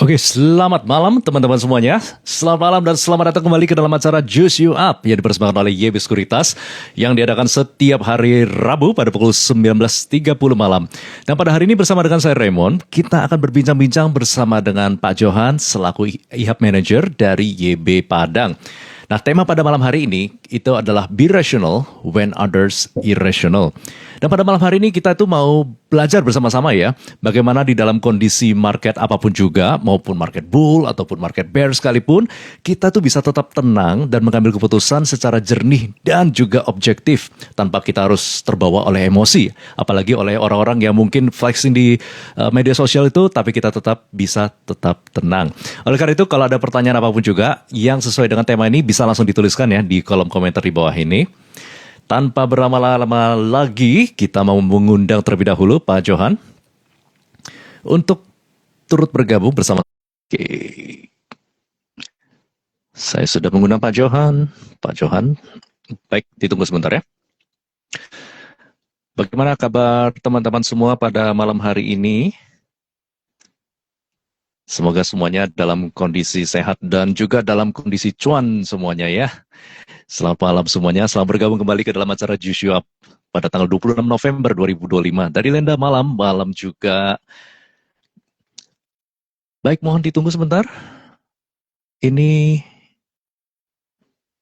Oke, selamat malam teman-teman semuanya. Selamat malam dan selamat datang kembali ke dalam acara Juice You Up yang dipersembahkan oleh YB Sekuritas yang diadakan setiap hari Rabu pada pukul 19.30 malam. Dan pada hari ini bersama dengan saya Raymond, kita akan berbincang-bincang bersama dengan Pak Johan selaku IHAB Manager dari YB Padang. Nah, tema pada malam hari ini itu adalah Be Rational When Others Irrational. Dan pada malam hari ini kita tuh mau belajar bersama-sama ya, bagaimana di dalam kondisi market apapun juga, maupun market bull ataupun market bear sekalipun, kita tuh bisa tetap tenang dan mengambil keputusan secara jernih dan juga objektif, tanpa kita harus terbawa oleh emosi, apalagi oleh orang-orang yang mungkin flexing di media sosial itu, tapi kita tetap bisa tetap tenang. Oleh karena itu, kalau ada pertanyaan apapun juga yang sesuai dengan tema ini, bisa langsung dituliskan ya di kolom komentar di bawah ini. Tanpa berlama-lama lagi, kita mau mengundang terlebih dahulu Pak Johan untuk turut bergabung bersama. Oke. Saya sudah mengundang Pak Johan. Pak Johan, baik, ditunggu sebentar ya. Bagaimana kabar teman-teman semua pada malam hari ini? Semoga semuanya dalam kondisi sehat dan juga dalam kondisi cuan semuanya ya. Selamat malam semuanya, selamat bergabung kembali ke dalam acara Juice You Up pada tanggal 26 November 2025 dari Lenda Malam juga. Baik, mohon ditunggu sebentar. Ini,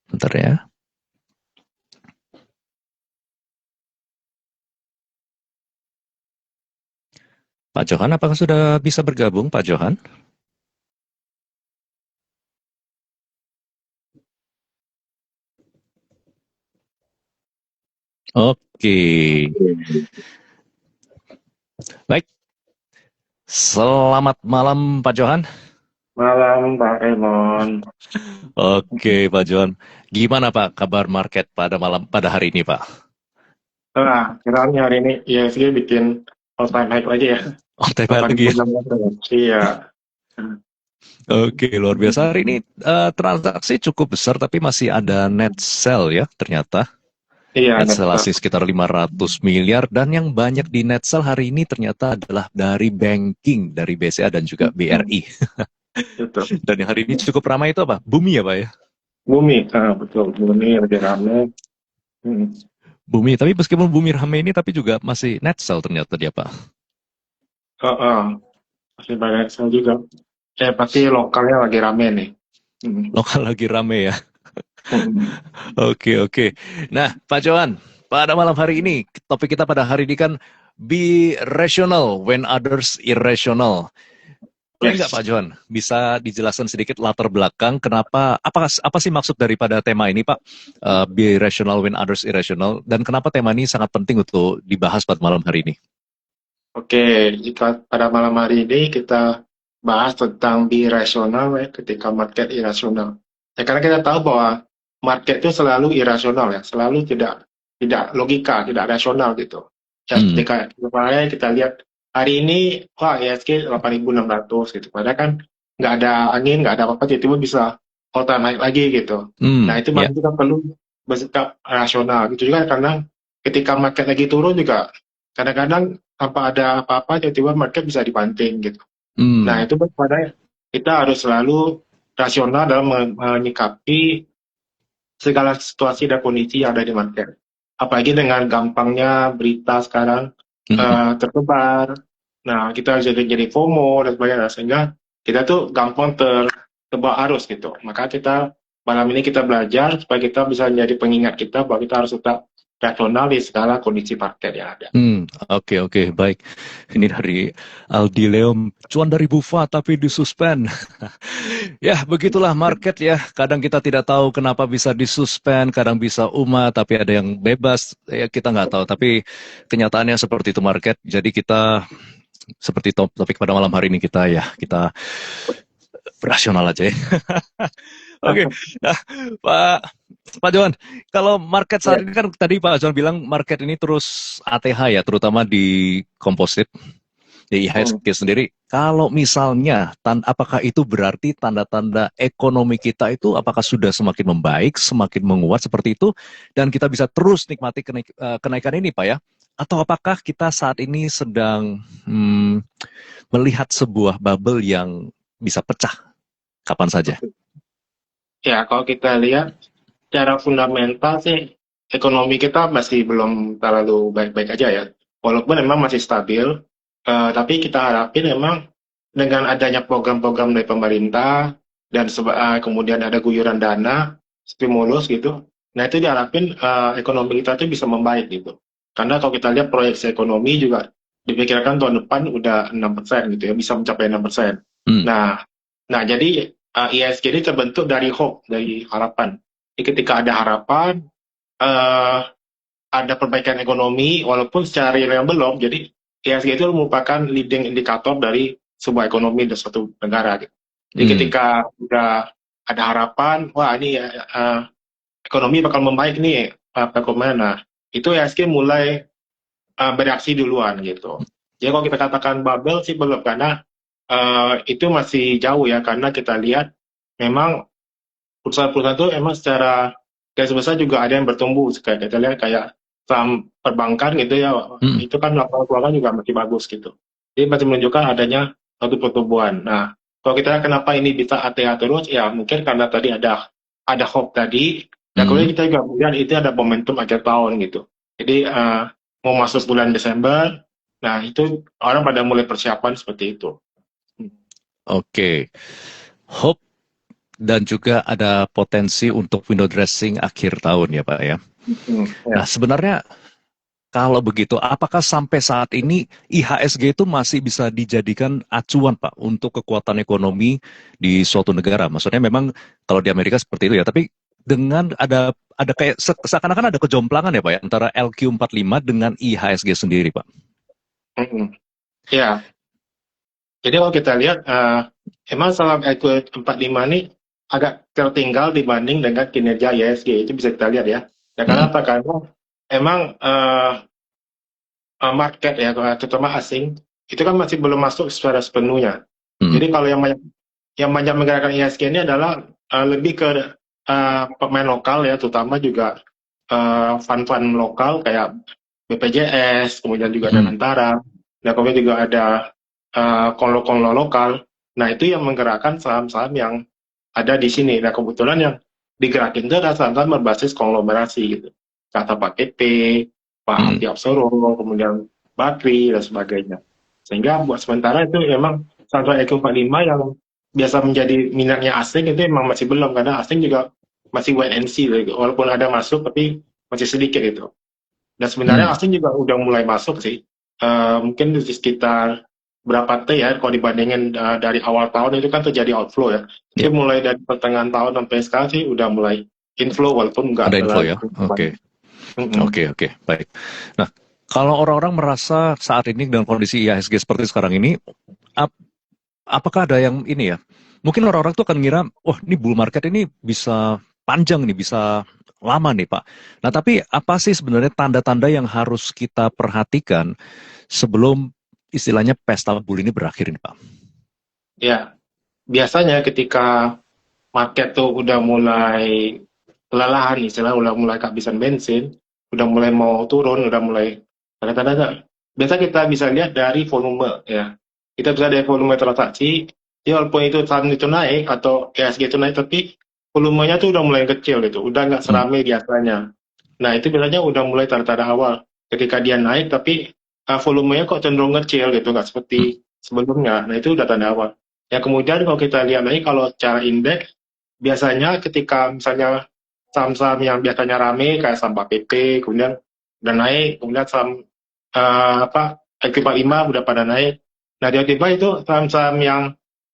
bentar ya. Pak Johan, apakah sudah bisa bergabung Pak Johan? Oke. Baik. Selamat malam Pak Johan. Malam Pak Raymond. Oke Pak Johan. Gimana Pak kabar market pada hari ini Pak? Kiranya hari ini ISG bikin all time high lagi ya. Oh, TPL lagi ya? 8.600. Iya. Oke, luar biasa. Hari ini transaksi cukup besar tapi masih ada net sell ya ternyata. Iya, Net sell asing sekitar 500 miliar dan yang banyak di net sell hari ini ternyata adalah dari banking, dari BCA dan juga BRI. betul. Dan yang hari ini cukup ramai itu apa? Bumi ya Pak ya? Bumi, betul. Bumi lagi rame. Bumi, tapi meskipun Bumi ramai ini tapi juga masih net sell ternyata dia Pak. Masih banyak sel juga. Pasti lokalnya lagi rame nih. Lokal lagi rame ya. Oke. Nah, Pak Johan, pada malam hari ini, topik kita pada hari ini kan Be Rational When Others Irrational. Boleh nggak Pak Johan, bisa dijelaskan sedikit latar belakang kenapa, apa sih maksud daripada tema ini Pak, Be Rational When Others Irrational, dan kenapa tema ini sangat penting untuk dibahas pada malam hari ini? Oke, jika pada malam hari ini kita bahas tentang be rasional ya, ketika market irasional. Ya, karena kita tahu bahwa market itu selalu irasional ya, selalu tidak logika, tidak rasional gitu. Ya, ketika kemarin kita lihat hari ini, wah ISG 8.600 gitu. Padahal kan nggak ada angin, nggak ada apa-apa, tiba-tiba bisa all time high lagi gitu. Nah, itu makanya kita perlu bersikap rasional gitu juga karena ketika market lagi turun juga kadang-kadang tanpa ada apa-apa tiba-tiba market bisa dibanting gitu. Nah, itu pada kita harus selalu rasional dalam menyikapi segala situasi dan kondisi yang ada di market. Apalagi dengan gampangnya berita sekarang tersebar. Nah, kita jadi FOMO dan sebagainya, sehingga kita tuh gampang terbawa arus gitu. Maka kita malam ini kita belajar supaya kita bisa menjadi pengingat kita bahwa kita harus tetap rasional di segala kondisi market yang ada. Oke, baik. Ini dari Aldi Leom, cuan dari Bufa tapi disuspend. Ya, begitulah market ya. Kadang kita tidak tahu kenapa bisa disuspend, kadang bisa tapi ada yang bebas. Ya, kita nggak tahu. Tapi kenyataannya seperti itu market. Jadi kita, seperti topik pada malam hari ini kita rasional aja ya. Oke. Nah, Pak Johan, kalau market saat ini kan tadi Pak Johan bilang market ini terus ATH ya, terutama di komposit, di IHSG sendiri. Kalau misalnya, apakah itu berarti tanda-tanda ekonomi kita itu apakah sudah semakin membaik, semakin menguat seperti itu, dan kita bisa terus nikmati kenaikan ini Pak ya? Atau apakah kita saat ini sedang melihat sebuah bubble yang bisa pecah kapan saja. Ya, kalau kita lihat secara fundamental sih ekonomi kita masih belum terlalu baik-baik aja ya. Walaupun memang masih stabil, tapi kita harapin memang dengan adanya program-program dari pemerintah dan kemudian ada guyuran dana, stimulus gitu. Nah, itu diharapin ekonomi kita itu bisa membaik gitu. Karena kalau kita lihat proyeksi ekonomi juga diperkirakan tahun depan udah 6% gitu ya, bisa mencapai 6%. Hmm. Nah, jadi ISG ini terbentuk dari hope, dari harapan. Jadi ketika ada harapan, eh, ada perbaikan ekonomi, walaupun secara real belum, jadi ISG itu merupakan leading indikator dari sebuah ekonomi di suatu negara. Gitu. Jadi ketika udah ada harapan, wah ini ekonomi bakal membaik nih, perekonomian. Nah, itu ISG mulai bereaksi duluan gitu. Jadi kalau kita katakan bubble sih belum, karena itu masih jauh ya, karena kita lihat memang perusahaan-perusahaan itu emang secara garis besar juga ada yang bertumbuh. Kayak kita lihat kayak saham perbankan gitu ya, itu kan laporan keuangan juga masih bagus gitu. Jadi masih menunjukkan adanya suatu pertumbuhan. Nah, kalau kita lihat kenapa ini bisa ATH terus, ya mungkin karena tadi ada hope tadi, dan kemudian kita juga melihat itu ada momentum akhir tahun gitu. Jadi mau masuk bulan Desember, nah itu orang pada mulai persiapan seperti itu. Oke. Hope dan juga ada potensi untuk window dressing akhir tahun ya Pak ya. Nah sebenarnya kalau begitu, apakah sampai saat ini IHSG itu masih bisa dijadikan acuan Pak untuk kekuatan ekonomi di suatu negara? Maksudnya memang kalau di Amerika seperti itu ya, tapi dengan ada kayak seakan-akan ada kejomplangan ya Pak ya antara LQ45 dengan IHSG sendiri Pak. Ya, jadi kalau kita lihat emang saham LQ45 ini agak tertinggal dibanding dengan kinerja IHSG, itu bisa kita lihat ya. Ya kenapa? Karena emang market ya, terutama asing, itu kan masih belum masuk secara sepenuhnya. Jadi kalau yang banyak menggerakkan IHSG ini adalah lebih ke pemain lokal ya, terutama juga fund-fund lokal kayak BPJS, kemudian juga ada Antara, dan kemudian juga ada konlo-konlo lokal. Nah, itu yang menggerakkan saham-saham yang ada di sini. Nah, kebetulan yang digerakin itu adalah saham-saham berbasis konglomerasi gitu. Kata Pak TP, Pak Ati Apsoro, kemudian Bakri, dan sebagainya. Sehingga buat sementara itu memang saham EQ45 yang biasa menjadi minatnya asing itu memang masih belum, karena asing juga masih wait and see gitu. Walaupun ada masuk, tapi masih sedikit itu. Dan sebenarnya asing juga udah mulai masuk sih. Mungkin di sekitar berapa T ya, kalau dibandingin dari awal tahun itu kan terjadi outflow ya. Jadi mulai dari pertengahan tahun sampai sekarang sih udah mulai inflow, walaupun nggak ada inflow ya. Oke, baik. Nah, kalau orang-orang merasa saat ini dengan kondisi IHSG seperti sekarang ini, apakah ada yang ini ya? Mungkin orang-orang tuh akan ngira, wah ini bull market ini bisa panjang nih, bisa lama nih Pak. Nah tapi apa sih sebenarnya tanda-tanda yang harus kita perhatikan sebelum istilahnya pesta bull ini berakhir nih Pak? Ya, biasanya ketika market tuh udah mulai kelelahan, istilah udah mulai kehabisan bensin, udah mulai mau turun, udah mulai tanda-tanda. Biasa kita bisa lihat dari volume ya. Kita bisa dari volume transaksi, ya walaupun itu saham itu naik atau IHSG itu naik, tapi volumenya tuh udah mulai kecil gitu, udah nggak seramai biasanya. Nah itu biasanya udah mulai tanda-tanda awal. Ketika dia naik tapi volumenya kok cenderung kecil gitu, nggak seperti sebelumnya. Nah itu udah tanda awal. Ya kemudian kalau kita lihat lagi kalau secara indeks, biasanya ketika misalnya saham-saham yang biasanya rame kayak saham PP, kemudian udah naik, kemudian saham LQ45 udah pada naik. Nah tiba-tiba itu saham-saham yang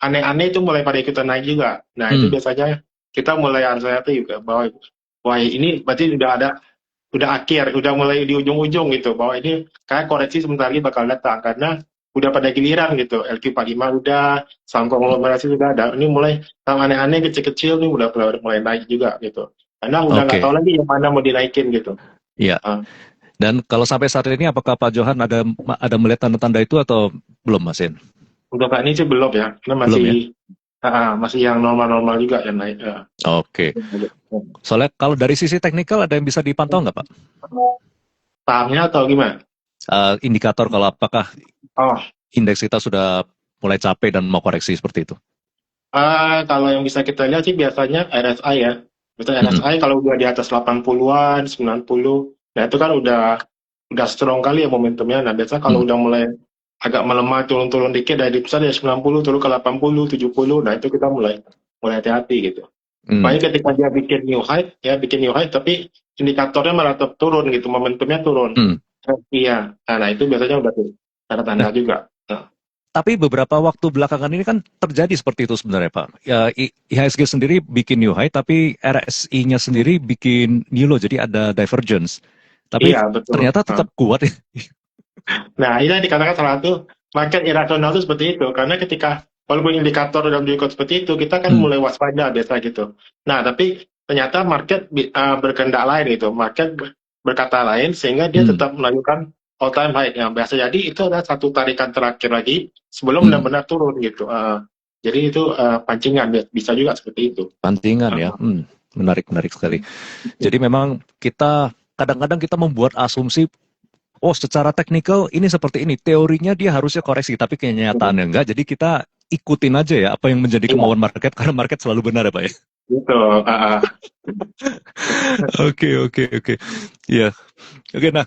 aneh-aneh itu mulai pada ikutan naik juga. Nah itu biasanya kita mulai anxiety juga bahwa wah ini berarti udah akhir, udah mulai di ujung-ujung gitu, bahwa ini kayak koreksi sebentar lagi bakal datang karena udah pada giliran gitu. LQ45 udah, saham konglomerasi sudah ada, ini mulai saham aneh-aneh kecil-kecil nih udah mulai naik juga gitu. Karena udah nggak tahu lagi yang mana mau dinaikin gitu. Iya. Dan kalau sampai saat ini apakah Pak Johan ada melihat tanda-tanda itu atau belum Mas In? Untuk saat ini sih belum ya, karena masih yang normal-normal juga yang naik. Oke. Soalnya kalau dari sisi teknikal ada yang bisa dipantau nggak Pak? Sahamnya atau gimana? Indikator kalau apakah indeks kita sudah mulai capek dan mau koreksi seperti itu? Kalau yang bisa kita lihat sih biasanya RSI ya. Biasanya Mm-mm. RSI kalau udah di atas 80-an, 90, nah itu kan udah strong kali ya momentumnya. Nah, biasanya kalau Mm. udah mulai agak melemah, turun-turun dikit dari misalnya dari 90 turun ke 80, 70, nah itu kita mulai mulai hati-hati gitu. Mm. Apalagi ketika dia bikin new high, ya bikin new high, tapi indikatornya malah tetap turun gitu, momentumnya turun. Mm. Iya, nah itu biasanya udah tuh tanda-tanda Nah, juga. Nah, tapi beberapa waktu belakangan ini kan terjadi seperti itu sebenarnya Pak. Ya, IHSG sendiri bikin new high, tapi RSI-nya sendiri bikin new low, jadi ada divergence. Tapi iya betul. ternyata Nah, tetap kuat ya. ini yang dikatakan salah satu market irasional itu seperti itu, karena ketika walaupun indikator dalam ikut seperti itu, kita kan Hmm. mulai waspada biasa gitu. Nah, tapi ternyata market berkehendak lain gitu, market berkata lain sehingga dia Hmm. tetap melanjutkan all time high yang biasa. Jadi itu adalah satu tarikan terakhir lagi sebelum Hmm. benar-benar turun gitu. Jadi itu pancingan bisa juga seperti itu. Pantingan ya. Uh, Hmm. Menarik, menarik sekali. Jadi memang kita kadang-kadang kita membuat asumsi, oh secara teknikal ini seperti ini, teorinya dia harusnya koreksi, tapi kenyataannya enggak. Jadi kita ikutin aja ya apa yang menjadi iya, kemauan market, karena market selalu benar ya Pak ya. gitu. Oke, oke, oke. Ya, oke. Nah,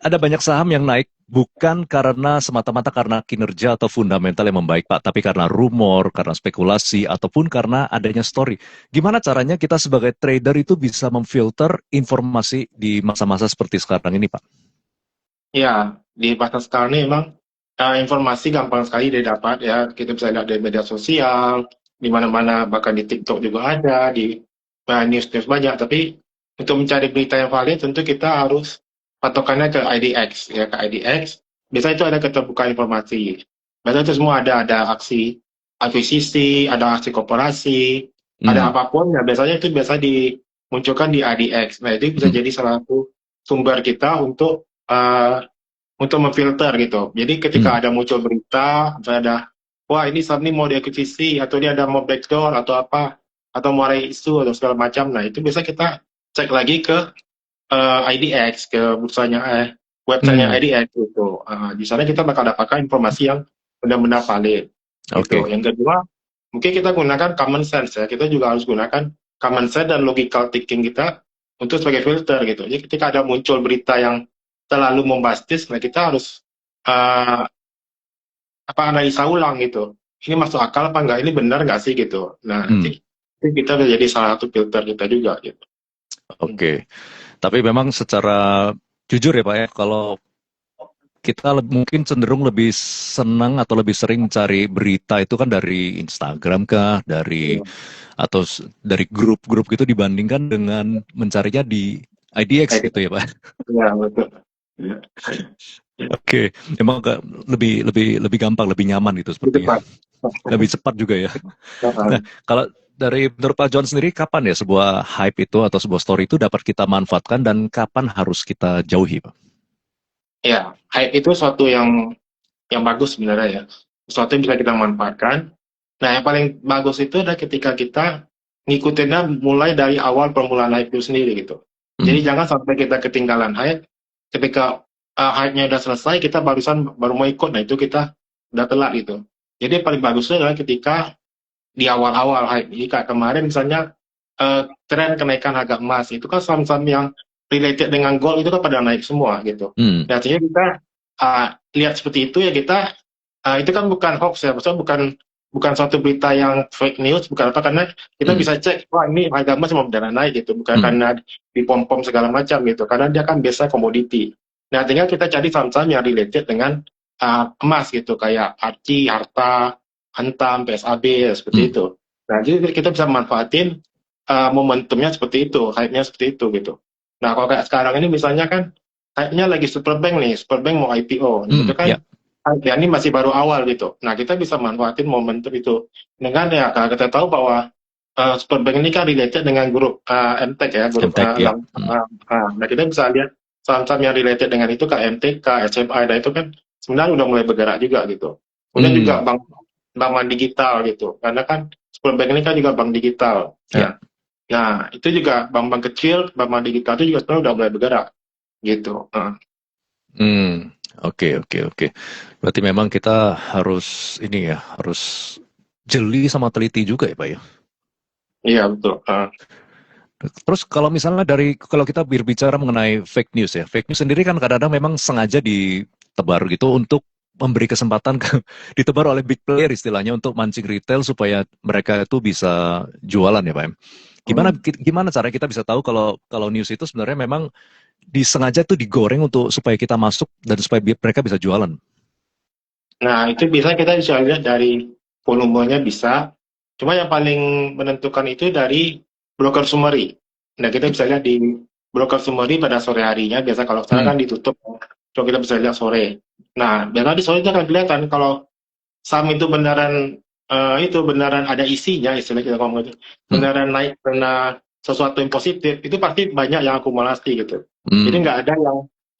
ada banyak saham yang naik bukan karena semata-mata karena kinerja atau fundamental yang membaik, Pak, tapi karena rumor, karena spekulasi, ataupun karena adanya story. Gimana caranya kita sebagai trader itu bisa memfilter informasi di masa-masa seperti sekarang ini, Pak? Ya, di masa sekarang ini memang informasi gampang sekali didapat ya. Kita bisa lihat dari media sosial, di mana-mana, bahkan di TikTok juga ada, di news-news banyak. Tapi untuk mencari berita yang valid, tentu kita harus patokannya ke IDX ya, ke IDX. Biasanya itu ada keterbukaan informasi. Biasanya itu semua ada aksi akuisisi, ada aksi korporasi, ada Hmm. apapun. Ya biasanya itu biasa dimunculkan di IDX. Nah itu bisa Hmm. jadi salah satu sumber kita untuk memfilter gitu. Jadi Hmm. ketika ada muncul berita, misalnya ada, wah ini saham ini mau diakuisisi, atau dia ada mau backdoor, atau apa, atau mau ada isu, atau segala macam. Nah, itu biasa kita cek lagi ke IDX, ke bursanya, websitenya Hmm. IDX gitu. Di sana kita bakal dapatkan informasi yang benar-benar valid gitu. Oke. Yang kedua, mungkin kita gunakan common sense ya. Kita juga harus gunakan common sense dan logical thinking kita untuk sebagai filter gitu. Jadi ketika ada muncul berita yang terlalu bombastis, nah kita harus uh, analisa ulang gitu. Ini masuk akal apa enggak? Ini benar nggak sih gitu. Nah, Hmm. nanti kita udah jadi salah satu filter kita juga gitu. Hmm. Oke. Tapi memang secara jujur ya Pak ya, kalau kita mungkin cenderung lebih senang atau lebih sering cari berita itu kan dari Instagram kah, dari Iya, atau dari grup-grup gitu dibandingkan dengan mencarinya di IDX gitu ya Pak. iya, betul. Iya. Oke, emang lebih lebih lebih gampang, lebih nyaman gitu Itu sepertinya. Pak. Lebih cepat juga ya. Nah, kalau dari menurut Pak John sendiri kapan ya sebuah hype itu atau sebuah story itu dapat kita manfaatkan dan kapan harus kita jauhi, Pak? Ya, hype itu suatu yang bagus sebenarnya ya. Sesuatu yang bisa kita manfaatkan. Nah, yang paling bagus itu adalah ketika kita ngikutinnya mulai dari awal permulaan hype itu sendiri gitu. Jadi Hmm. jangan sampai kita ketinggalan hype. Ketika hype-nya udah selesai, kita baru mau ikut. Nah, itu kita udah telat gitu. Jadi yang paling bagus itu adalah ketika di awal-awal hype. Jadi kayak kemarin misalnya tren kenaikan harga emas itu kan saham-saham yang related dengan gold itu kan pada naik semua gitu. Hmm. Dan artinya kita lihat seperti itu ya kita itu kan bukan hoax ya, maksudnya bukan bukan suatu berita yang fake news, bukan apa karena kita Hmm. bisa cek wah ini harga emas memang benar naik gitu, bukan Hmm. karena dipom-pom segala macam gitu, karena dia kan biasa komoditi. Nah, tinggal kita cari saham-saham yang related dengan emas gitu, kayak ARCI, Harta, Antam, PSAB, ya, seperti Hmm. itu. Nah, jadi kita bisa manfaatin momentumnya seperti itu, hype-nya seperti itu gitu. Nah, kalau kayak sekarang ini misalnya kan hype-nya lagi Superbank nih, Superbank mau IPO. Nah, Hmm. itu kan Ya. ya ini masih baru awal gitu. Nah, kita bisa manfaatin momentum itu. Dengan ya, karena kita tahu bahwa Superbank ini kan related dengan grup MTEK ya, grup MTech ya. Hmm. nah kita bisa lihat saham-saham yang related dengan itu kayak MTK, SMI, dan itu kan sebenarnya udah mulai bergerak juga gitu. Kemudian juga Hmm. bank digital gitu, karena kan Superbank ini kan juga bank digital. Ya. Ya. Nah, itu juga bank-bank kecil, bank-bank digital itu juga sebenarnya udah mulai bergerak gitu. Hmm. Oke, oke, oke. Berarti memang kita harus ini ya, harus jeli sama teliti juga ya Pak ya. Iya betul. Terus kalau misalnya kalau kita berbicara mengenai fake news ya, fake news sendiri kan kadang-kadang memang sengaja ditebar gitu untuk memberi kesempatan ditebar oleh big player istilahnya untuk mancing retail supaya mereka itu bisa jualan ya Pak. Gimana Hmm. gimana cara kita bisa tahu kalau news itu sebenarnya memang disengaja tuh digoreng untuk supaya kita masuk dan supaya mereka bisa jualan. Nah, itu kita bisa lihat dari volumenya bisa. Cuma yang paling menentukan itu dari broker summary. Nah, kita bisa lihat di broker summary pada sore harinya. Biasa kalau sekarang Hmm. kan ditutup. Coba kita bisa lihat sore. Nah, biasa di sore itu akan kelihatan kalau saham itu benaran ada isinya, istilah kita ngomong itu. Hmm. Benaran naik karena sesuatu yang positif, itu pasti banyak yang akumulasi gitu. Jadi Hmm. nggak ada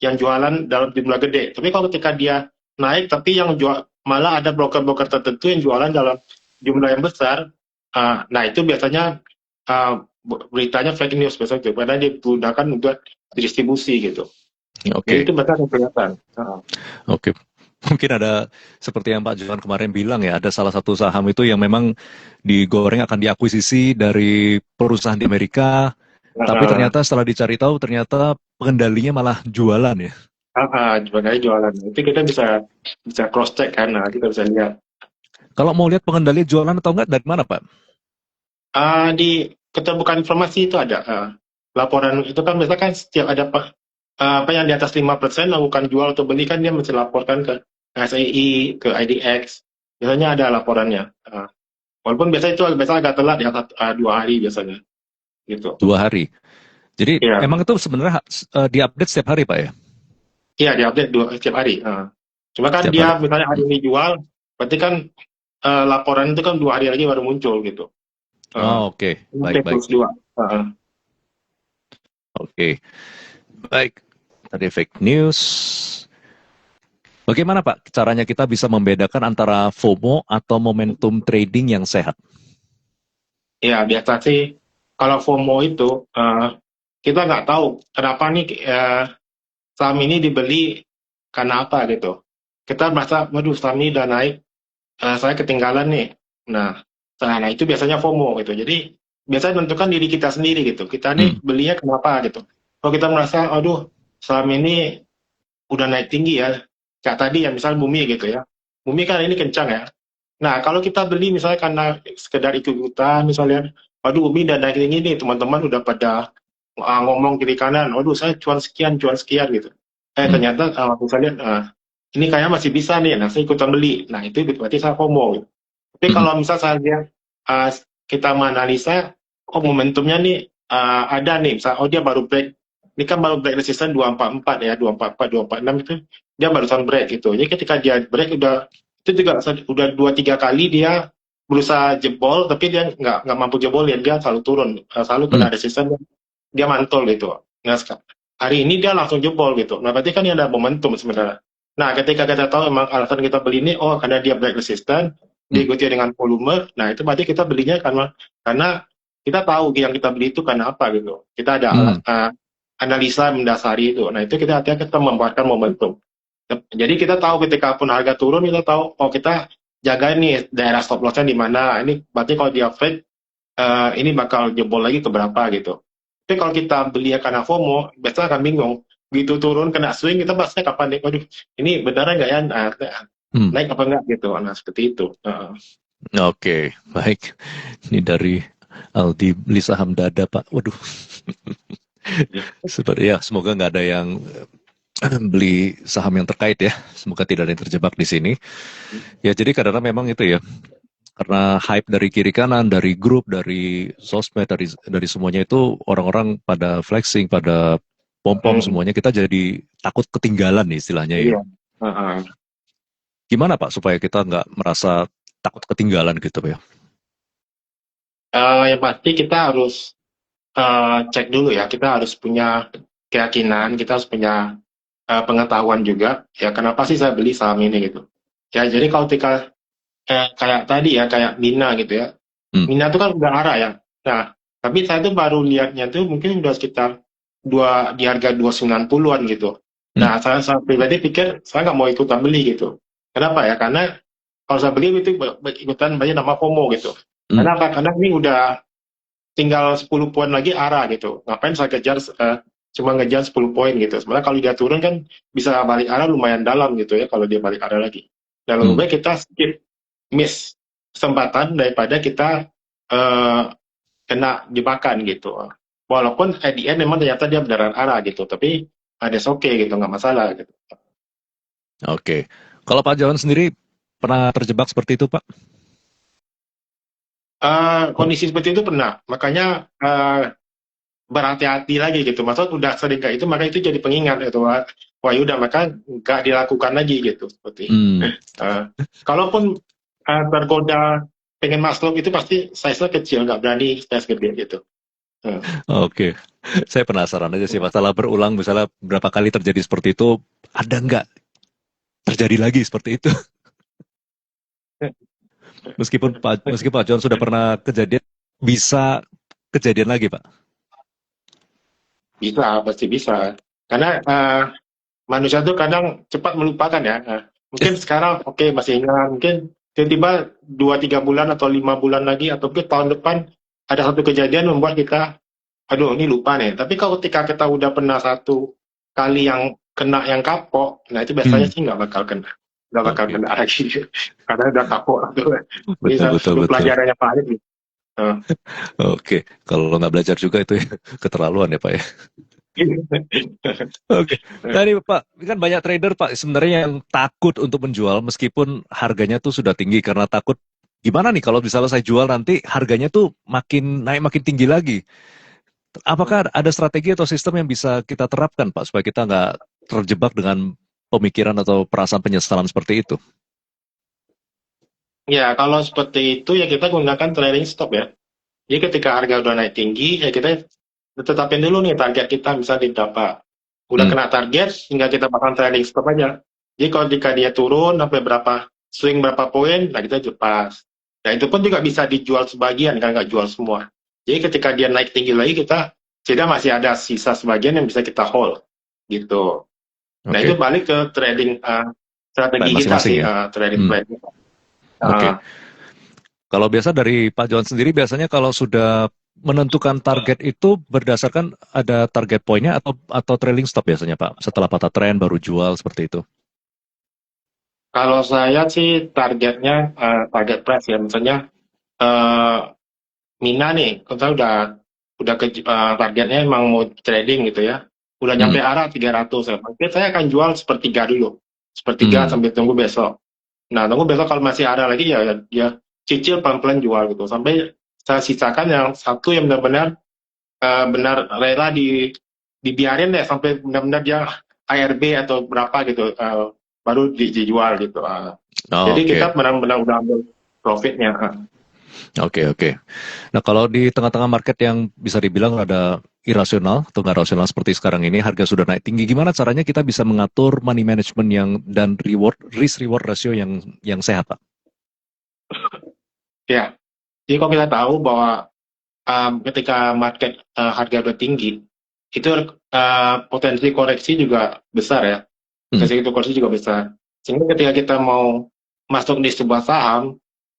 yang jualan dalam jumlah gede. Tapi kalau ketika dia naik tapi yang jual malah ada broker-broker tertentu yang jualan dalam jumlah yang besar, nah itu biasanya beritanya fake news biasanya itu, karena digunakan untuk distribusi gitu. Jadi Oke. itu benar yang kelihatan. Oke. Mungkin ada seperti yang Pak Johan kemarin bilang ya, ada salah satu saham itu yang memang digoreng akan diakuisisi dari perusahaan di Amerika, tapi Uh, ternyata setelah dicari tahu ternyata pengendalinya malah jualan ya. Sebagai jualan itu kita bisa bisa cross check kan, nah kita bisa lihat Kalau mau lihat pengendali jualan atau enggak dari mana Pak? di keterbukaan informasi itu ada laporan itu kan biasanya kan setiap ada apa yang di atas 5% lakukan jual atau beli kan dia mesti laporkan ke SEI, ke IDX. Biasanya ada laporannya. Walaupun biasanya itu biasanya agak telat ya, 2 hari biasanya gitu. 2 hari. Jadi Iya, emang itu sebenarnya diupdate setiap hari Pak ya? iya diupdate setiap hari. Cuma kan Setiap hari. dia misalnya hari ini jual, berarti kan laporan itu kan 2 hari lagi baru muncul gitu. Uh, Oh, oke. T Baik-baik. plus 2. Oke. Baik. Tadi fake news. Bagaimana Pak caranya kita bisa membedakan antara FOMO atau momentum trading yang sehat? Ya, biasa sih kalau FOMO itu kita nggak tahu kenapa nih saham ini dibeli karena apa gitu. Kita merasa, waduh saham ini udah naik, saya ketinggalan nih. Nah, itu biasanya FOMO gitu. Jadi biasanya menentukan diri kita sendiri gitu. Kita Hmm. nih belinya kenapa gitu. Kalau kita merasa, aduh saham ini udah naik tinggi ya, kayak tadi ya misal Bumi gitu ya. Bumi kan ini kencang ya. Nah, kalau kita beli misalnya karena sekedar ikut-ikutan, misalnya, waduh Umi udah naik tinggi nih, teman-teman udah pada ngomong kiri kanan, waduh saya cuan sekian gitu. Hmm. Ternyata saya lihat, ini kayaknya masih bisa nih, nah saya ikutan beli. Nah, itu berarti saya FOMO gitu. Tapi Hmm. kalau misal saya lihat, kita menganalisa, oh momentumnya nih ada nih, misal, oh dia baru break, ini kan baru break resistance 244 ya, 244, 246 itu, dia barusan break gitu. Jadi ketika dia break itu juga udah 2-3 kali dia berusaha jebol tapi dia nggak mampu jebol ya, dia selalu turun, selalu Hmm. kena resisten, dia mantul gitu. Nah hari ini dia langsung jebol gitu, nah berarti kan ini ada momentum sebenarnya. Nah ketika kita tahu emang alasan kita beli ini, oh karena dia break resisten Hmm. diikuti dengan volume, nah itu berarti kita belinya karena kita tahu yang kita beli itu karena apa gitu, kita ada Hmm. analisa mendasari itu. Nah itu kita membuatkan momentum. Jadi kita tahu ketika pun harga turun, kita tahu, oh kita jaga nih daerah stop lossnya di mana. Ini berarti kalau dia fake, ini bakal jebol lagi ke berapa gitu. Tapi kalau kita beli karena FOMO, biasanya akan bingung. Begitu turun kena swing, kita pastinya kapan nih? Waduh, ini beneran nggak ya? Hmm. Naik apa enggak gitu. Nah seperti itu. Oke, baik. Ini dari Aldi beli saham dada, Pak. Waduh, seperti ya, semoga nggak ada yang beli saham yang terkait ya. Semoga tidak ada yang terjebak di sini. Ya, jadi kadang-kadang memang itu ya, karena hype dari kiri kanan, dari grup, dari sosmed, dari semuanya itu orang-orang pada flexing, pada pom-pom Hmm, semuanya, kita jadi takut ketinggalan nih istilahnya ya. iya. Uh-uh. Gimana Pak supaya kita nggak merasa takut ketinggalan gitu ya? Yang pasti kita harus cek dulu ya. Kita harus punya keyakinan, kita harus punya pengetahuan juga. Ya kenapa sih saya beli saham ini gitu. Ya jadi kalau kayak tadi ya, kayak Mina gitu ya. Hmm. Mina itu kan udah arah ya. Nah, tapi saya tuh baru lihatnya tuh mungkin udah sekitar di harga 290-an gitu. Hmm. Nah, saya pribadi pikir saya nggak mau ikutan beli gitu. Kenapa ya? Karena kalau saya beli itu ikutan banyak nama FOMO gitu. Hmm. Karena apa? Karena ini udah tinggal 10 poin lagi arah gitu. Ngapain saya kejar cuma ngejar 10 poin gitu. Sebenarnya kalau dia turun kan bisa balik arah lumayan dalam gitu ya kalau dia balik arah lagi. Dan lebih baik kita skip, miss kesempatan daripada kita kena jebakan gitu. Walaupun at the end memang ternyata dia beneran arah gitu, tapi ada oke gitu, nggak masalah gitu. Oke. Kalau Pak Jawan sendiri pernah terjebak seperti itu, Pak? Kondisi seperti itu pernah, makanya berhati-hati lagi gitu. Maksud udah sering kayak itu, maka itu jadi pengingat gitu. Wah yaudah, maka nggak dilakukan lagi gitu. Seperti kalaupun tergoda pengen masuk itu pasti size-nya kecil, nggak berani size gede gitu. Oke. Saya penasaran aja sih, masalah berulang misalnya berapa kali terjadi seperti itu, ada nggak terjadi lagi seperti itu? Meskipun Pak John sudah pernah kejadian, bisa kejadian lagi, Pak? Bisa, pasti bisa. Karena manusia tuh kadang cepat melupakan ya. Mungkin sekarang oke, masih ingat, mungkin tiba-tiba 2-3 bulan atau 5 bulan lagi atau mungkin tahun depan ada satu kejadian membuat kita, aduh ini lupa nih. Tapi kalau ketika kita udah pernah satu kali yang kena yang kapok, nah itu biasanya sih nggak bakal kena. Nggak bakal kena lagi. Karena udah kapok. Ini satu pelajaran yang paling. Oke, kalau nggak belajar juga itu ya, keterlaluan ya Pak ya. Oke, tadi Pak, kan banyak trader Pak sebenarnya yang takut untuk menjual meskipun harganya tuh sudah tinggi karena takut gimana nih kalau misalnya saya jual nanti harganya tuh makin naik makin tinggi lagi. Apakah ada strategi atau sistem yang bisa kita terapkan Pak supaya kita nggak terjebak dengan pemikiran atau perasaan penyesalan seperti itu? Ya, kalau seperti itu ya kita gunakan trailing stop ya. Jadi ketika harga udah naik tinggi, ya kita tetapin dulu nih target kita bisa di berapa. Udah kena target, hingga kita bakal trailing stop aja. Jadi kalau jika dia turun sampai berapa, swing berapa poin, nah kita lepas. Nah itu pun juga bisa dijual sebagian, kan nggak jual semua. Jadi ketika dia naik tinggi lagi, kita masih ada sisa sebagian yang bisa kita hold. Gitu. Nah itu balik ke trading strategi kita sih, trading plan. Oke. Kalau biasa dari Pak Johan sendiri biasanya kalau sudah menentukan target itu berdasarkan ada target poinnya atau trailing stop biasanya Pak. Setelah patah tren baru jual seperti itu. Kalau saya sih targetnya target price ya, misalnya Mina nih, kita udah targetnya emang mau trading gitu ya, udah nyampe arah 300 ya. Mungkin saya akan jual sepertiga dulu, sepertiga sambil tunggu besok. Nah, tunggu besok kalau masih ada lagi ya cicil pelan-pelan jual gitu, sampai saya sisakan yang satu yang benar-benar benar rela dibiarin deh sampai benar-benar dia ARB atau berapa gitu, baru dijual gitu. Jadi kita benar-benar udah ambil profitnya. Oke. Nah kalau di tengah-tengah market yang bisa dibilang ada irasional atau nggak rasional seperti sekarang ini, harga sudah naik tinggi, gimana caranya kita bisa mengatur money management dan risk reward ratio yang sehat, Pak? Ya, jadi kalau kita tahu bahwa ketika market harga udah tinggi, itu potensi koreksi juga besar ya. Potensi koreksi juga besar. Sehingga ketika kita mau masuk di sebuah saham,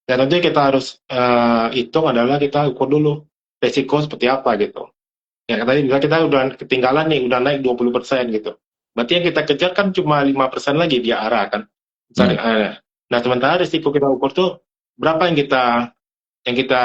dan tentu kita harus hitung adalah kita ukur dulu resiko seperti apa gitu. Ya tadi misalnya kita udah ketinggalan nih, udah naik 20% gitu. Berarti yang kita kejar kan cuma 5% lagi dia arah kan. Nah sementara risiko kita ukur tuh berapa yang kita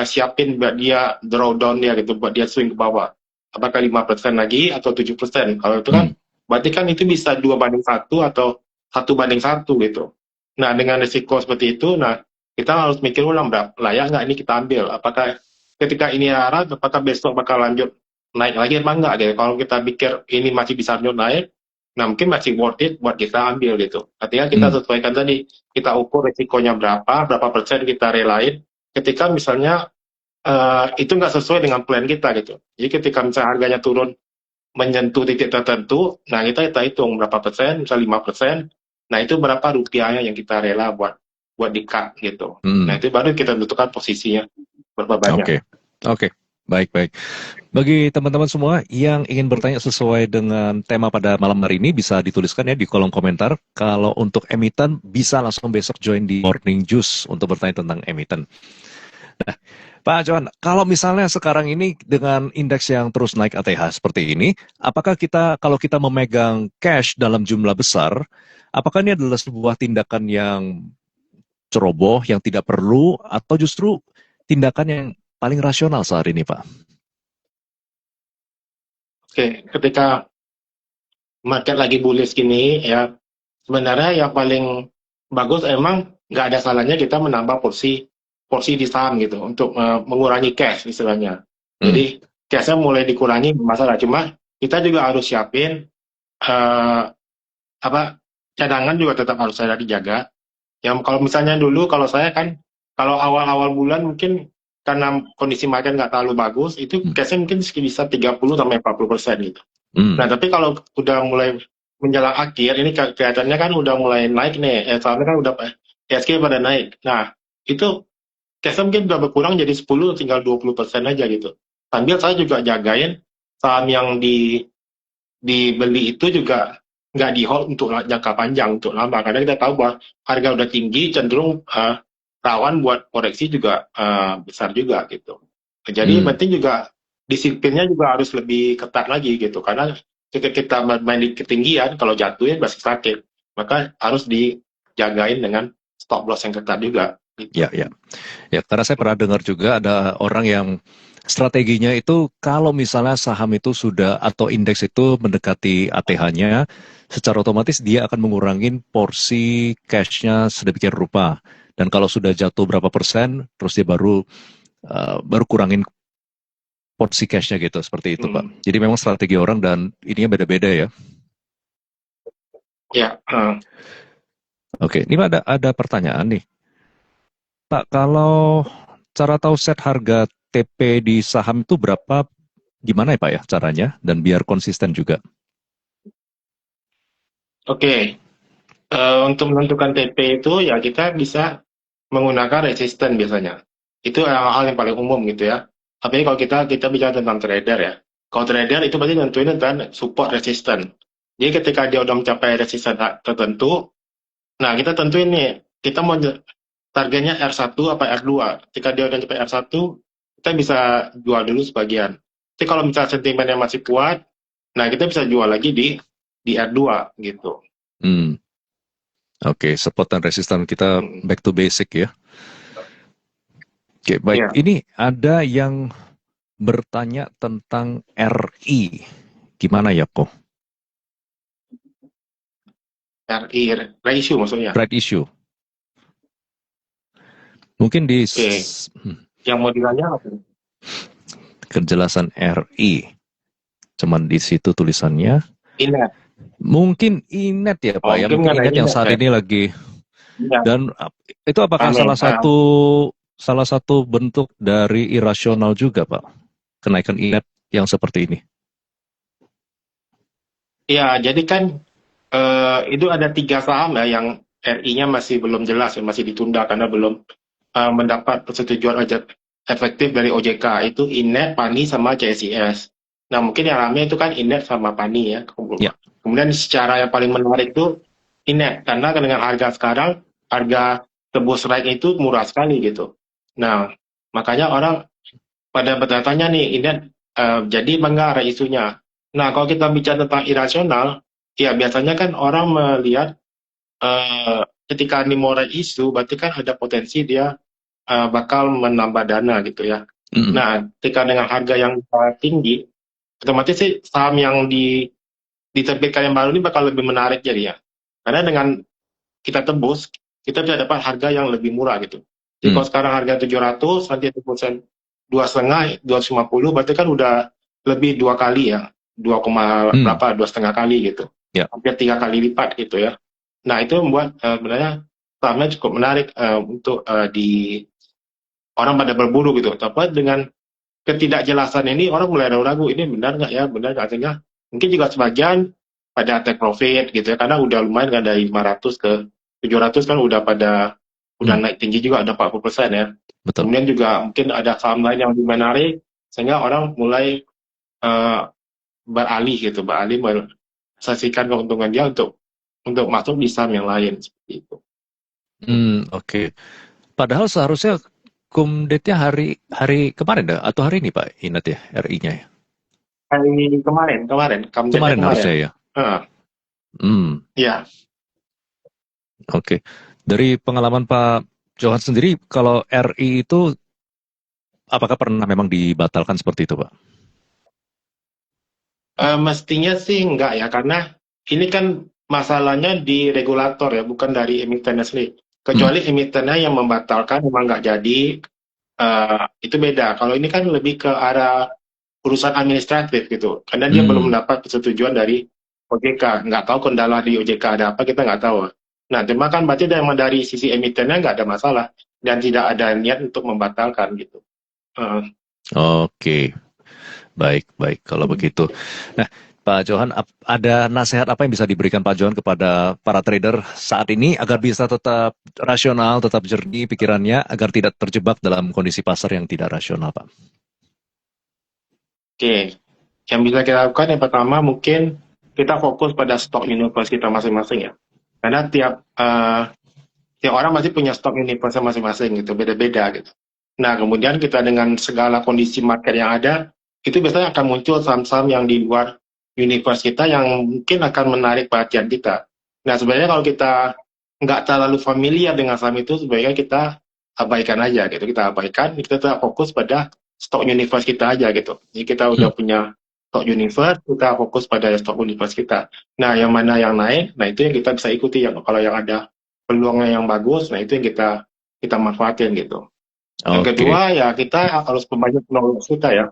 siapin buat dia drawdown dia gitu, buat dia swing ke bawah. Apakah 5% lagi atau 7%? Kalau itu kan berarti kan itu bisa 2:1 atau 1:1 gitu. Nah dengan risiko seperti itu, nah kita harus mikir ulang layak nggak ini kita ambil. Apakah ketika ini arah, apakah besok bakal lanjut naik lagi apa enggak gitu. Kalau kita pikir ini masih bisa lanjut naik, nah mungkin masih worth it buat kita ambil gitu. Artinya kita sesuaikan tadi, kita ukur risikonya berapa persen kita relain. Ketika misalnya itu nggak sesuai dengan plan kita gitu. Jadi ketika misalnya harganya turun menyentuh titik tertentu, nah kita hitung berapa persen, misalnya 5%, nah itu berapa rupiahnya yang kita rela buat di-cut gitu. Nah itu baru kita tentukan posisinya berapa banyak. Oke. Baik. Bagi teman-teman semua yang ingin bertanya sesuai dengan tema pada malam hari ini, bisa dituliskan ya di kolom komentar. Kalau untuk emiten, bisa langsung besok join di Morning Juice untuk bertanya tentang emiten. Nah, Pak Johan, kalau misalnya sekarang ini dengan indeks yang terus naik ATH seperti ini, apakah kalau kita memegang cash dalam jumlah besar, apakah ini adalah sebuah tindakan yang ceroboh, yang tidak perlu, atau justru tindakan yang paling rasional saat ini, Pak? Oke, ketika market lagi bullish gini ya, sebenarnya yang paling bagus emang nggak ada salahnya kita menambah porsi porsi di saham gitu untuk mengurangi cash istilahnya. Hmm, Jadi cashnya mulai dikurangi masalah, cuma kita juga harus siapin eh, apa cadangan juga tetap harus ada dijaga. Yang kalau misalnya dulu kalau saya kan kalau awal-awal bulan mungkin karena kondisi market nggak terlalu bagus, itu hmm, cashnya mungkin bisa 30-40% gitu. hmm, Nah, tapi kalau udah mulai menjelang akhir, ini kelihatannya kan udah mulai naik nih, soalnya kan udah ISG pada naik. Nah, itu cashnya mungkin udah berkurang jadi 10, tinggal 20% aja gitu. Sambil saya juga jagain saham yang dibeli itu juga nggak di hold untuk jangka panjang, untuk lama. Karena kita tahu bahwa harga udah tinggi, cenderung rawan buat koreksi juga besar juga gitu. Jadi hmm. penting juga disiplinnya juga harus lebih ketat lagi gitu. Karena ketika kita main di ketinggian, kalau jatuhnya pasti sakit. Maka harus dijagain dengan stop loss yang ketat juga Ya, gitu. ya. Ya, karena saya pernah dengar juga ada orang yang strateginya itu kalau misalnya saham itu sudah atau indeks itu mendekati ATH-nya, secara otomatis dia akan mengurangi porsi cash-nya sedemikian rupa. Dan kalau sudah jatuh berapa persen, terus dia baru kurangin porsi cash-nya gitu, seperti itu, Pak. Hmm. Jadi memang strategi orang dan ininya beda-beda ya. Ya, Oke, ini Pak, ada pertanyaan nih. Pak, kalau cara tahu set harga TP di saham itu berapa, gimana ya Pak ya caranya? Dan biar konsisten juga. oke. Untuk menentukan TP itu ya kita bisa menggunakan resisten biasanya. Itu hal yang paling umum gitu ya. Tapi kalau kita bicara tentang trader ya. Kalau trader itu berarti nentuin tentang support resisten. Jadi ketika dia udah mencapai resisten tertentu, nah kita tentuin nih, kita mau targetnya R1 apa R2. Ketika dia udah mencapai R1, kita bisa jual dulu sebagian. Tapi kalau misalnya sentimennya masih kuat, nah kita bisa jual lagi di R2 gitu. Hmm, oke, support dan resisten kita Hmm. back to basic ya. Oke, baik. Ya, Ini ada yang bertanya tentang RI. Gimana ya kok? RI ratio maksudnya. Right issue. Mungkin di Oke, yang mau ditanya apa? kejelasan RI. Cuman di situ tulisannya. Ingat. Mungkin Inet ya Pak Oh, ya. mungkin Mungkin mengenai Inet yang ingat saat ya. ini lagi. Iya, Dan itu apakah amin. salah satu bentuk dari irasional juga Pak? Kenaikan Inet yang seperti ini. Ya, jadi kan itu ada 3 saham ya yang RI-nya masih belum jelas ya, masih ditunda karena belum mendapat persetujuan efektif dari OJK. Itu Inet, PANI, sama CSIS. Nah, mungkin yang ramai itu kan Inet sama PANI ya. Ya. Kemudian secara yang paling menarik itu Inet, karena dengan harga sekarang, harga tebus strike itu murah sekali gitu. Nah, makanya orang pada bertanya nih, Inet jadi bangga ada isunya. Nah, kalau kita bicara tentang irasional, ya biasanya kan orang melihat ketika dimulai isu, berarti kan ada potensi dia bakal menambah dana gitu ya. Mm-mm. Nah, ketika dengan harga yang tinggi, otomatis sih saham yang diterbitkan yang baru ini bakal lebih menarik jadi ya. Karena dengan kita tebus, kita bisa dapat harga yang lebih murah gitu. Jadi Mm. kalau sekarang harga 700, nanti tebusan 2,5, 250, berarti kan udah lebih 2 kali ya. 2, Mm. berapa, 2,5 kali gitu. Ya. Hampir 3 kali lipat gitu ya. Nah, itu membuat sebenarnya sahamnya cukup menarik untuk di orang pada berburu gitu. Tapi dengan ketidakjelasan ini orang mulai ragu-ragu, ini benar nggak ya, benar nggak, sehingga mungkin juga sebagian pada take profit gitu ya, karena udah lumayan kan dari 500 ke 700 kan udah Mm. naik tinggi juga, ada 40% ya. Betul. Kemudian juga mungkin ada saham lain yang lebih menarik, sehingga orang mulai eh, beralih saksikan keuntungan dia untuk masuk di saham yang lain seperti itu. Oke. Padahal seharusnya cum date-nya hari hari kemarin dah, atau hari ini Pak, ingat ya, RI-nya ya. Hari kemarin, Kamdetnya Kemarin kemarin. harusnya ya. Ah, Hmm, ya, oke. Dari pengalaman Pak Johan sendiri, kalau RI itu apakah pernah memang dibatalkan seperti itu, Pak? mestinya sih enggak ya, karena ini kan masalahnya di regulator ya, bukan dari emitennya sendiri. Hmm. Kecuali emitennya yang membatalkan memang nggak jadi, itu beda. Kalau ini kan lebih ke arah urusan administratif gitu, karena dia belum Hmm. mendapat persetujuan dari OJK. Nggak tahu kendala di OJK ada apa, kita nggak tahu. Nah, cuma kan berarti dari sisi emitennya nggak ada masalah dan tidak ada niat untuk membatalkan gitu. Eh, Oke, baik, baik kalau begitu. Nah, Pak Johan, ada nasihat apa yang bisa diberikan Pak Johan kepada para trader saat ini agar bisa tetap rasional, tetap jernih pikirannya, agar tidak terjebak dalam kondisi pasar yang tidak rasional, Pak? Oke, yang bisa kita lakukan yang pertama mungkin kita fokus pada stok universe kita masing-masing ya. Karena tiap orang masih punya stok universe masing-masing gitu, beda-beda gitu. Nah, kemudian kita dengan segala kondisi market yang ada, itu biasanya akan muncul saham-saham yang di luar universe kita yang mungkin akan menarik perhatian kita. Nah, sebenarnya kalau kita nggak terlalu familiar dengan saham itu, sebaiknya kita abaikan aja gitu. Kita abaikan, kita tetap fokus pada stok universe kita aja gitu. Jadi kita Hmm. udah punya stok universe, kita fokus pada stok universe kita. Nah, yang mana yang naik, nah itu yang kita bisa ikuti. Kalau yang ada peluangnya yang bagus, nah itu yang kita manfaatin gitu. Yang Oke. kedua ya kita harus membanyak knowledge kita ya.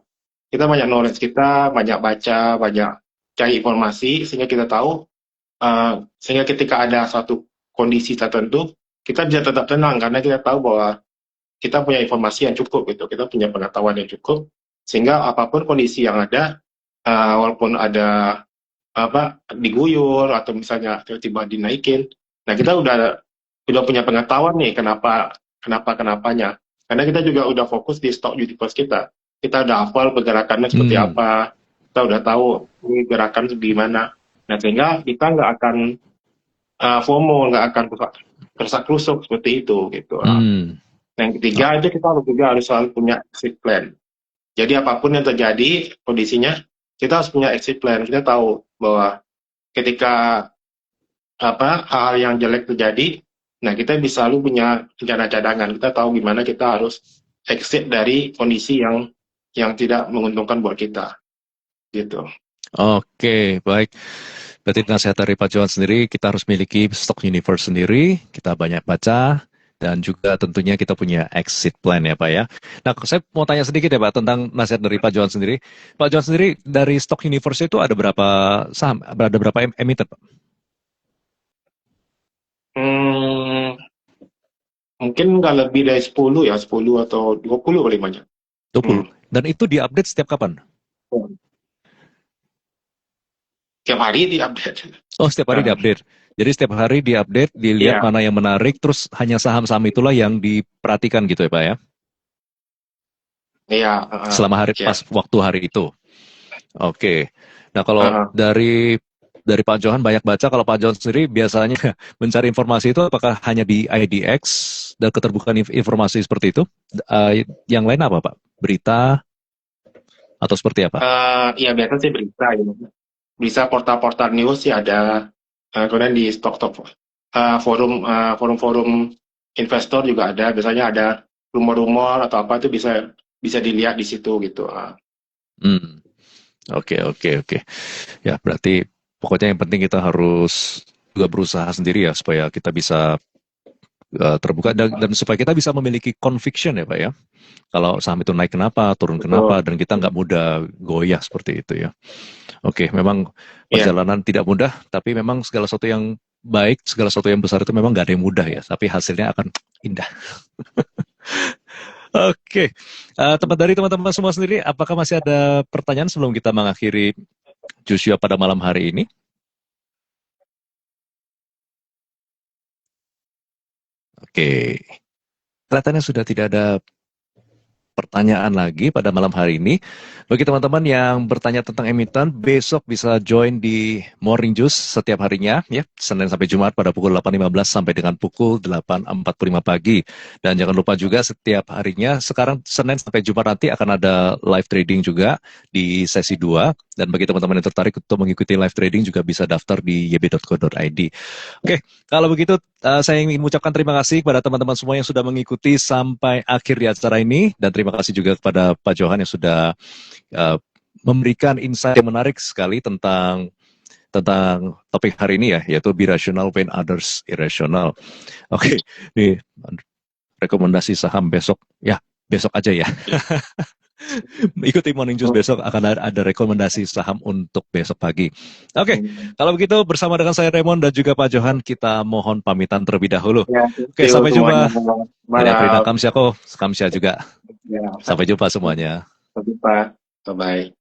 Kita banyak knowledge kita, banyak baca, banyak cari informasi sehingga kita tahu, sehingga ketika ada suatu kondisi tertentu kita bisa tetap tenang karena kita tahu bahwa kita punya informasi yang cukup gitu, kita punya pengetahuan yang cukup sehingga apapun kondisi yang ada, walaupun ada apa diguyur atau misalnya tiba-tiba dinaikin, nah kita udah punya pengetahuan nih kenapanya, karena kita juga udah fokus di stok universe kita udah hafal pergerakannya seperti Hmm. apa, kita udah tahu ini gerakan gimana, nah sehingga kita nggak akan FOMO, nggak akan tersak rusuk seperti itu gitu. Hmm. Nah, yang Oh. ketiga itu kita harus selalu punya exit plan. Jadi apapun yang terjadi kondisinya, kita harus punya exit plan. Kita tahu bahwa ketika hal yang jelek terjadi, nah kita bisa selalu punya rencana cadangan. Kita tahu gimana kita harus exit dari kondisi yang tidak menguntungkan buat kita, gitu. Oke, baik. Berarti nasihat dari Pak Johan sendiri, kita harus miliki stok universe sendiri, kita banyak baca, dan juga tentunya kita punya exit plan ya Pak ya. Nah, saya mau tanya sedikit ya Pak tentang nasihat dari Pak Johan sendiri. Pak Johan sendiri dari stok universe itu ada berapa saham, ada berapa emiten Pak? Hmm, mungkin nggak lebih dari 10 ya, 10 atau 20 paling banyak. 20. Hmm. Dan itu diupdate setiap kapan? Tiap hari di-update. Oh, setiap hari Nah, diupdate. Jadi setiap hari diupdate, dilihat iya, mana yang menarik, terus hanya saham-saham itulah yang diperhatikan gitu ya Pak ya? iya, Selama hari iya. pas waktu hari itu. Oke. Nah, kalau Heeh. dari Pak Johan banyak baca, kalau Pak Johan sendiri biasanya mencari informasi itu apakah hanya di IDX dan keterbukaan informasi seperti itu? Yang lain apa Pak? Berita atau seperti apa? Ya biasa sih berita gitu. Bisa portal-portal news sih ada, kemudian di stok-stok, forum-forum investor juga ada. Biasanya ada rumor-rumor atau apa itu bisa bisa dilihat di situ gitu. Hmm. Oke, oke, oke. Ya, berarti pokoknya yang penting kita harus juga berusaha sendiri ya supaya kita bisa terbuka dan supaya kita bisa memiliki conviction ya Pak ya. Kalau saham itu naik kenapa, turun kenapa, Betul. dan kita nggak mudah goyah seperti itu ya. Oke, memang Iya, perjalanan tidak mudah, tapi memang segala sesuatu yang baik, segala sesuatu yang besar itu memang nggak ada yang mudah ya, tapi hasilnya akan indah. Oke, dari teman-teman semua sendiri, apakah masih ada pertanyaan sebelum kita mengakhiri Joshua pada malam hari ini? Oke, kelihatannya sudah tidak ada pertanyaan lagi pada malam hari ini. Bagi teman-teman yang bertanya tentang emiten, besok bisa join di Morning Juice setiap harinya, ya, Senin sampai Jumat pada pukul 8.15 sampai dengan pukul 8.45 pagi. Dan jangan lupa juga setiap harinya, sekarang Senin sampai Jumat nanti akan ada live trading juga di sesi 2. Dan bagi teman-teman yang tertarik untuk mengikuti live trading juga bisa daftar di yb.co.id. Oke, kalau begitu saya ingin mengucapkan terima kasih kepada teman-teman semua yang sudah mengikuti sampai akhir di acara ini. Dan terima kasih juga kepada Pak Johan yang sudah memberikan insight yang menarik sekali tentang topik hari ini ya, yaitu be rational when others irrational. Oke, nih rekomendasi saham besok, ya besok aja ya. Ikuti Morning Juice besok akan ada rekomendasi saham untuk besok pagi. Oke, kalau begitu bersama dengan saya Raymond dan juga Pak Johan kita mohon pamitan terlebih dahulu. Ya, Oke, sampai jumpa. Malam. Ini Prina Kamsyako, Kamsya juga. Ya, Sampai jumpa semuanya. sampai jumpa. Bye-bye.